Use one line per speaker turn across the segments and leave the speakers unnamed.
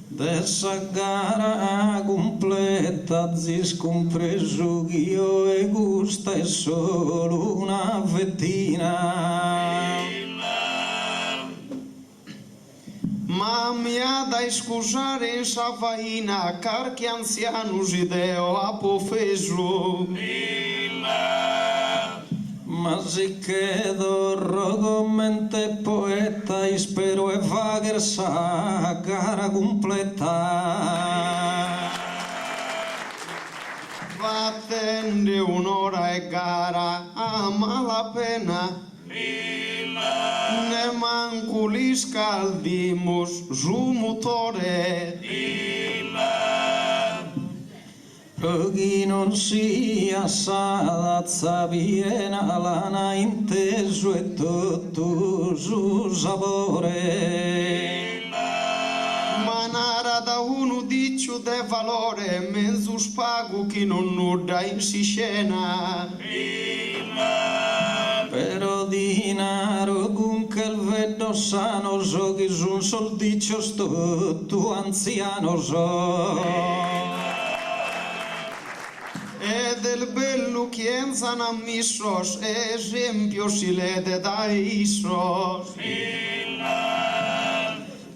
Dessa gara completa zis compreso che io e gusta è solo una fettina.
Ma mi ha da scusare in savaina car che anziano ideo apofeso.
Ma si quedo rogomente poeta e spero e vager sa gara completa.
Va tende un'ora e gara a malapena. Ne manco li scaldimos su motore.
Per chi non sia assada viena lana inteso e tutto su sapore.
Manara da uno dicio de valore mezzo spago chi non nuda in si scena.
Però dinaro con che il vedo sano so che su un soldiccio sto tu anziano so.
E del bello chienza ammissos, esempio si lede da issos.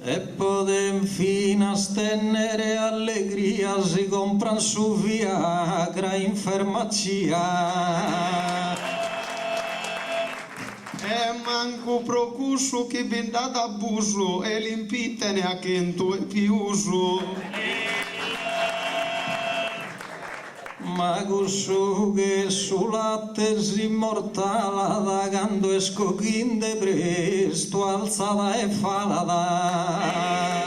E podem fino a stennere allegria si compran su Viagra in farmacia.
E manco procusso che ben dato abuso e limpitene a chento e piuso.
Ma cusù che sulla tesi immortale da quando esco de presto alzala e falada.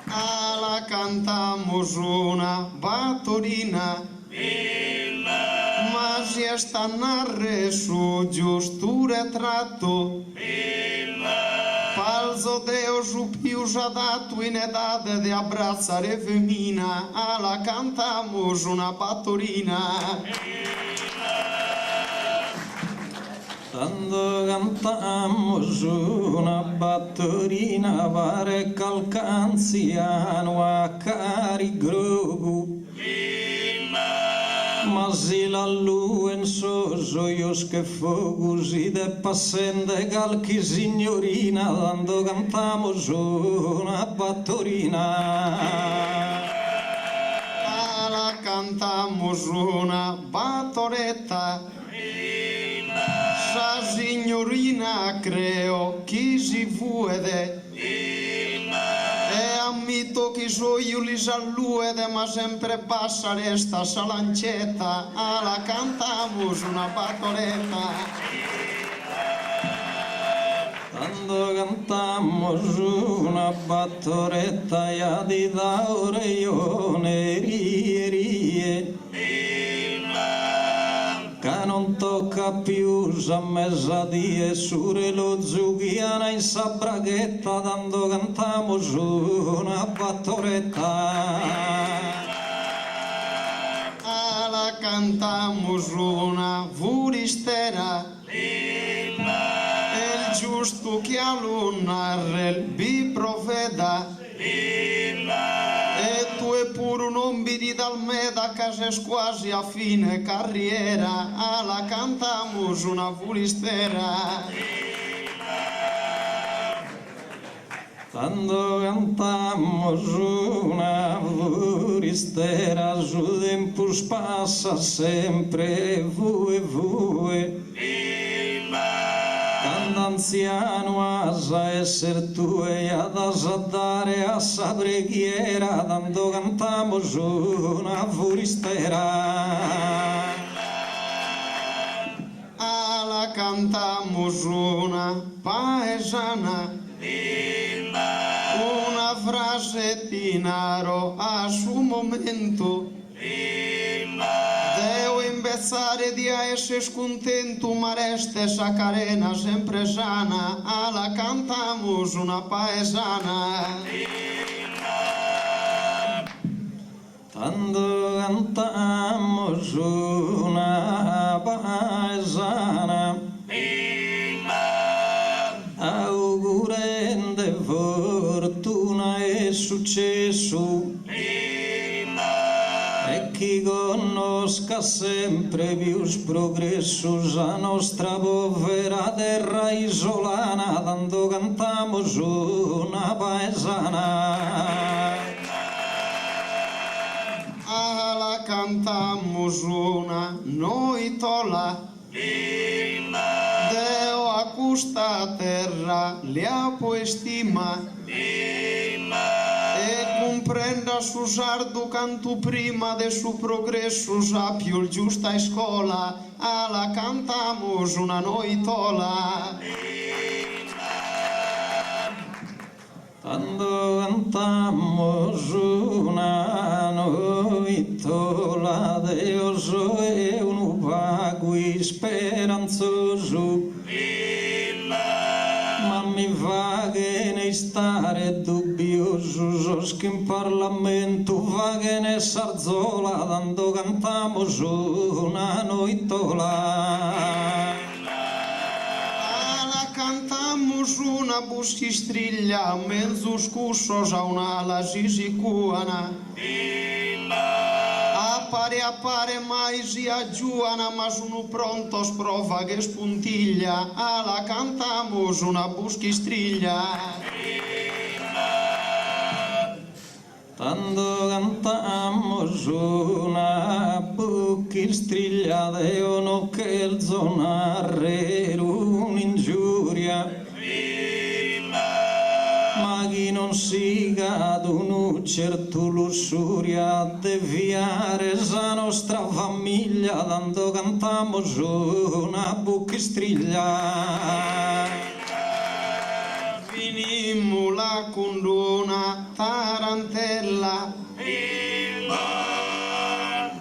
Alla cantamos una battorina. Ma si sta narre su giusto retratto. Falso Deus o più dato in età di abbracciare femmina, alla cantamos una battorina.
Quando cantamos una battorina pare calcanziano a cari grogu. Ma si la luen soso io che focus de passende calchi signorina quando cantamos una battorina.
Alla cantamos una battoretta. Sa signorina creo chi si vuede. E ammito che so io li salluede ma sempre bassa resta sa lancetta. Alla cantamos una battoretta.
Quando cantamos una battoretta ya di da orellone rie. Che non tocca più a mezzadie sure lo zughiana in sa braghetta quando cantamos una battoretta.
Alla cantamos una furistera. El giusto che all'unare il biprofeta. E tu è pure un ombiri dal meda che sei quasi a fine carriera. Alla cantamos una furistera.
Quando cantamos una furistera su tempus passa sempre vue. Quando anziano asa esser tue ad asadare a sa preghiera quando cantamos una furistera.
Alla cantamos una paesana. Una frase tinaro a su momento. Deu imbezzare di essere scontento ma resta sa carena sempre sana. Alla cantamos una paesana.
Quando cantamos una paesana augurando grande fortuna è successo e chi conosca sempre più progresso la nostra povera terra isolana, tanto cantiamo su una paesana.
Ala cantamos una noi tola, Deo a custa terra le ha estima, e comprenda su sardo canto prima de su progresso sa più giusta scuola, ala cantamos una noi tola.
Quando cantamos una noitola, Deus è un vago speranzoso, ma mi fa che ne stare dubbioso, che in Parlamento va che ne sarzola, quando cantamos una noitola.
Cantamos una buschistriglia, mezzo scusso a un'ala sisicuana. Appare mai si aggiuana, ma sono pronto sprova che spuntiglia. Ala cantamos una buschistriglia.
Tanto cantamos una buschistriglia, Deo non che il zonarre un'ingiuria, ma chi non siga ad un certo lussuria deviare la nostra famiglia, tanto cantamos una buschistriglia.
Finimmo la condona tarantella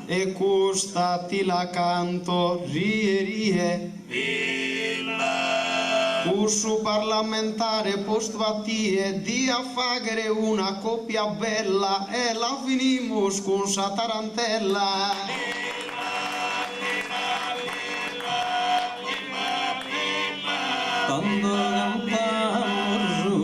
e custa ti la canto rie. Urso parlamentare postvatie di a fagere una coppia bella e la finimos con sa tarantella.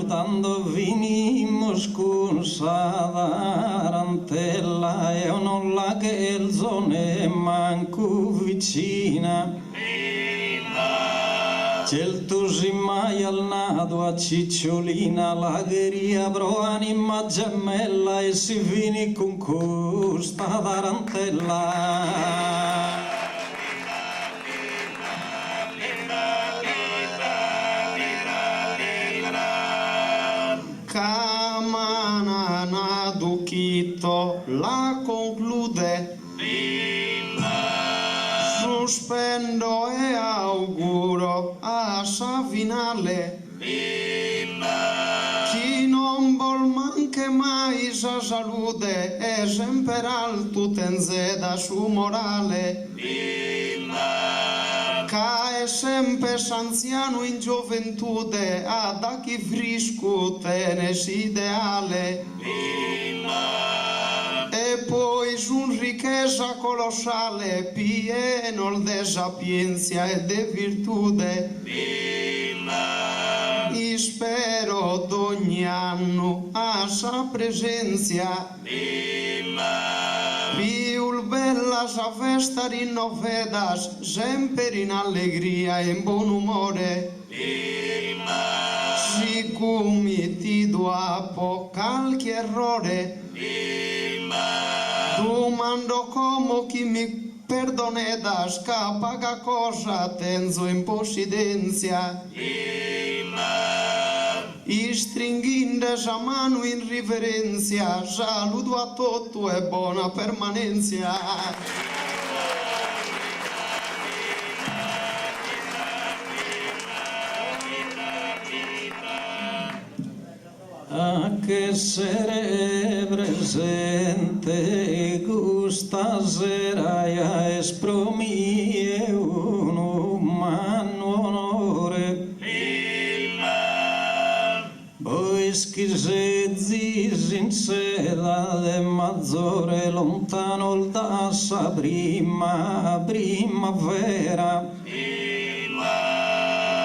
Quando venimos con sa tarantella e non la che il zone manco vicina, certo si mai al nato a cicciolina, la gheria pro anima gemella e si finì con questa tarantella.
Camanana Duchito la conclude, sospendo e auguro a Savinale, chi non vuol manche mai sa salute e sempre alto tenzeda su morale, ca è sempre s'anziano in gioventù ad a chi frisco tenes ideale, e poi su ricchezza colossale pieno de sapienza e de virtude, e spero d'ogni anno a sa presenza, più bella sa festa rinnovedas, sempre in allegria e in buon umore, siccome ti dopo qualche errore, domando come chi mi perdonedas, ca paga cosa tenzo in possidenzia, e stringinde sa mano in riverenzia, saluto a tutto e buona permanenza.
Anche essere presente questa sera es pro me un umano onore. Bois che se in sera de maggiore lontano da sa primavera,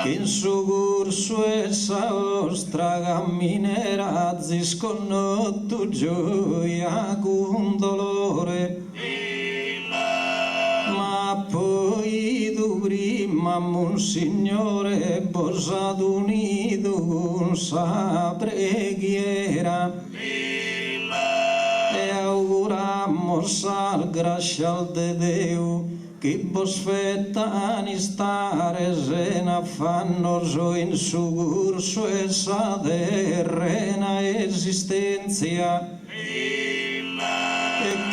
in suo corso essa ostra camminerà zisconnotto gioia con dolore ma poi tu prima Monsignore posato unito con sa preghiera e auguramos al gracia de Deo che vos fettani stare se ne fanno in su corso essa terrena esistenza e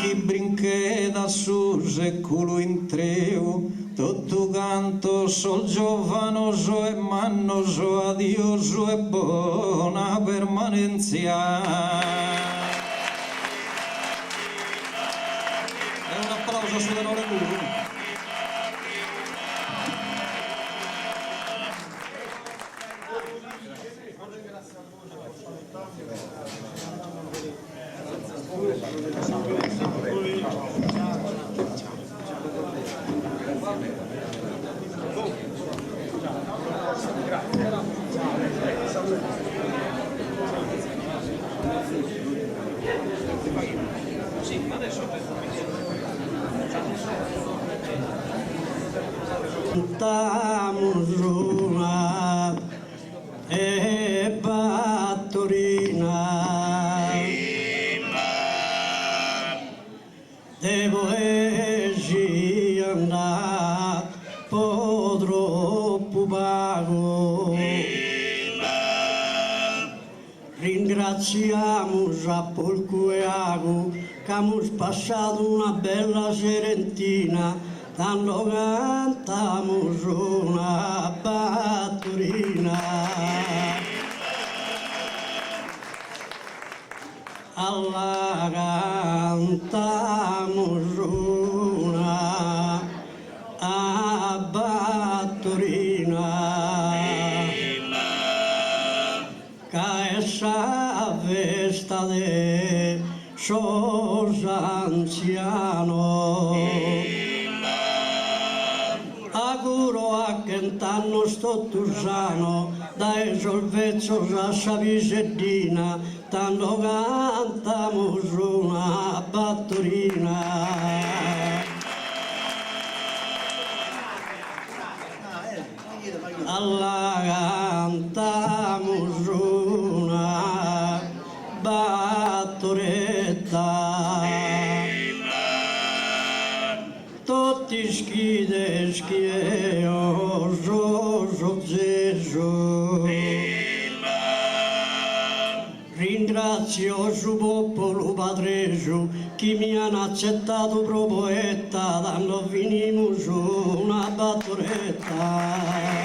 chi brincheda su secolo in treu tutto canto sol giovanoso e mannoso adioso e buona permanenza. E un applauso su tenore Guru.
Cantamos una e battorina de poesia andata po' troppo pago. Ringraziamo a Polco e Ago che abbiamo passato una bella serentina, tanto cantamos una battorina. Alla cantamos una battorina. Che essa festa de sos anziano auguro a cantano sto Tusano dai solvezzo a sa Viseddina tanto cantamos una battorina. Alla cantamos una battoretta tutti schide schio so Gesù. Ringrazio su popolo padreso chi mi hanno accettato pro poeta dando finimo su una battoretta.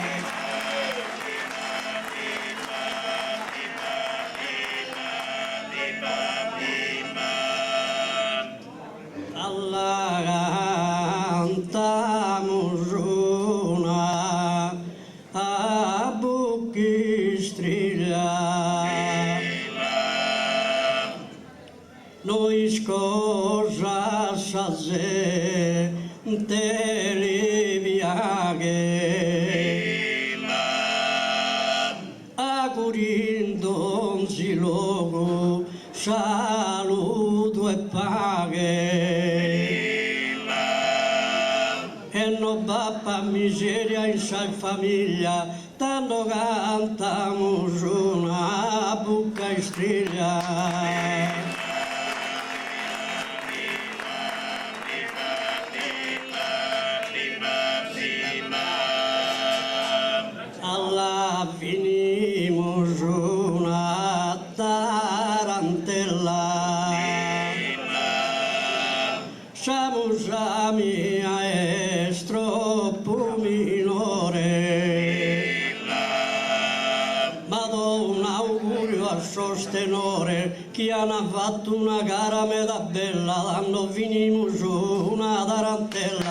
Alla cantamos una a buchistrilla. Noi scosa saze te viaghe augurindo si logo saluto e paghe e non va pa miseria in sa famiglia tanto cantamos una buca estrella. Alla finimos una tarantella. Siamo a mia è troppo minore. Ma do un augurio al sostenore chi hanno fatto una gara meda bella, dando finimos una tarantella.